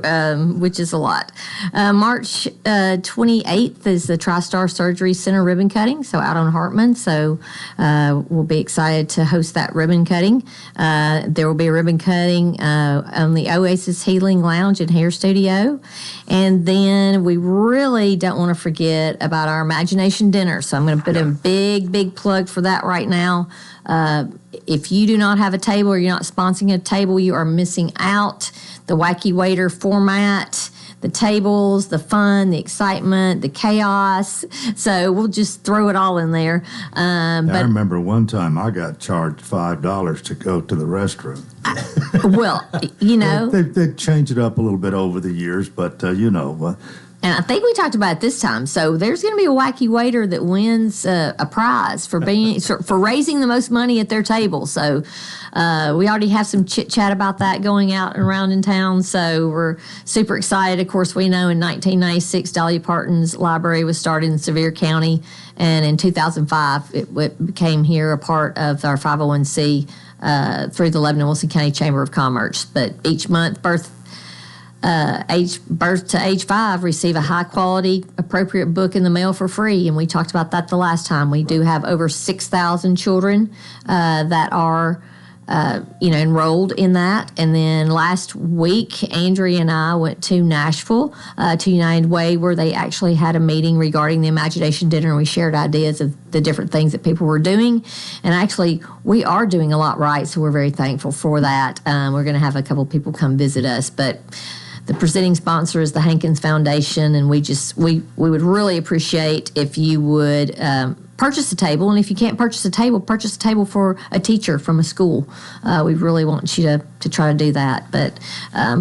which is a lot. March 28th is the TriStar Surgery Center ribbon cutting, so out on Hartman. So we'll be excited to host that ribbon cutting. There will be a ribbon cutting on the Oasis Healing Lounge and Hair Studio. And then we really don't want to forget about our Imagination Dinner. So I'm going to put a big plug for that right now. If you do not have a table or you're not sponsoring a table, you are missing out. The Wacky Waiter format, the tables, the fun, the excitement, the chaos. So we'll just throw it all in there. I remember one time I got charged $5 to go to the restroom. Well, They've changed it up a little bit over the years, but and I think we talked about it this time. So there's going to be a Wacky Waiter that wins a prize for raising the most money at their table. So we already have some chit chat about that going out and around in town. So we're super excited. Of course, we know in 1996, Dolly Parton's library was started in Sevier County, and in 2005, it became here a part of our 501c through the Lebanon Wilson County Chamber of Commerce. But each month, birth to age 5 receive a high quality appropriate book in the mail for free, and we talked about that the last time. We do have over 6,000 children that are enrolled in that. And then last week, Andrea and I went to Nashville to United Way, where they actually had a meeting regarding the Imagination Dinner, and we shared ideas of the different things that people were doing. And actually, we are doing a lot right, so we're very thankful for that. We're going to have a couple people come visit us, but The presenting sponsor is the Hankins Foundation, and we would really appreciate if you would purchase a table, and if you can't purchase a table for a teacher from a school. We really want you to try to do that. But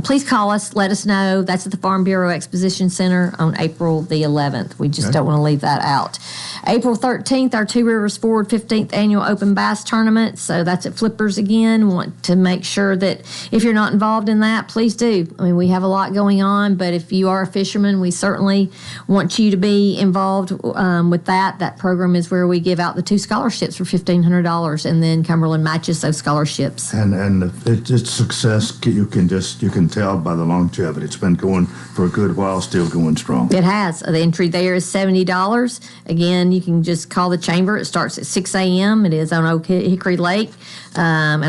please call us, let us know. That's at the Farm Bureau Exposition Center on April the 11th. We just don't want to leave that out. April 13th, our Two Rivers Forward 15th Annual Open Bass Tournament. So that's at Flippers again. Want to make sure that if you're not involved in that, please do. I mean, we have a lot going on, but if you are a fisherman, we certainly want you to be involved with that. That program is where we give out the 2 scholarships for $1,500, and then Cumberland matches those scholarships. And it's success. You can tell by the longevity. It's been going for a good while, still going strong. It has. The entry there is $70. Again, you can just call the chamber. It starts at 6 a.m. It is on Oak Hickory Lake, and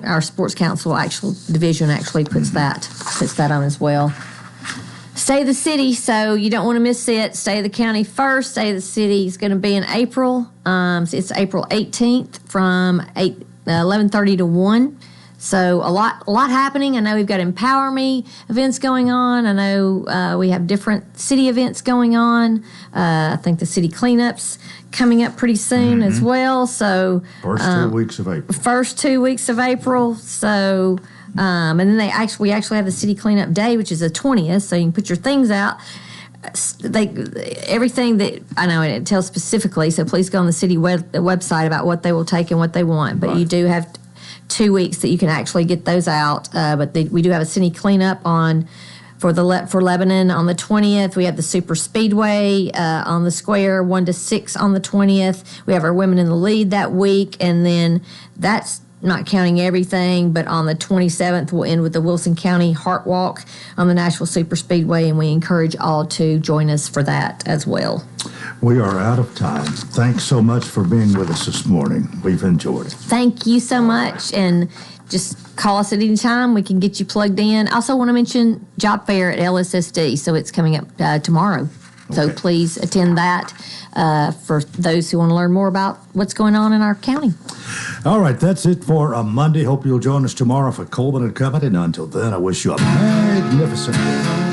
our sports council division puts that on as well. Stay of the City, so you don't want to miss it. Stay of the County first. Stay of the City is going to be in April. It's April 18th from 11:30 to 1. So a lot happening. I know we've got Empower Me events going on. I know we have different city events going on. I think the city cleanup's coming up pretty soon as well. So first 2 weeks of April. First 2 weeks of April. So and then we actually have the city cleanup day, which is the 20th. So you can put your things out. Everything that I know, and it tells specifically. So please go on the city website about what they will take and what they want. But you do have 2 weeks that you can actually get those out. But we do have a city cleanup for Lebanon on the 20th. We have the Super Speedway on the square 1 to 6 on the 20th. We have our Women in the Lead that week, and then that's not counting everything, but on the 27th, we'll end with the Wilson County Heart Walk on the Nashville Super Speedway, and we encourage all to join us for that as well. We are out of time. Thanks so much for being with us this morning. We've enjoyed it. Thank you so much, and just call us at any time. We can get you plugged in. I also want to mention Job Fair at LSSD, so it's coming up tomorrow. So please attend that for those who want to learn more about what's going on in our county. All right, that's it for a Monday. Hope you'll join us tomorrow for Coleman and Company. And until then, I wish you a magnificent day.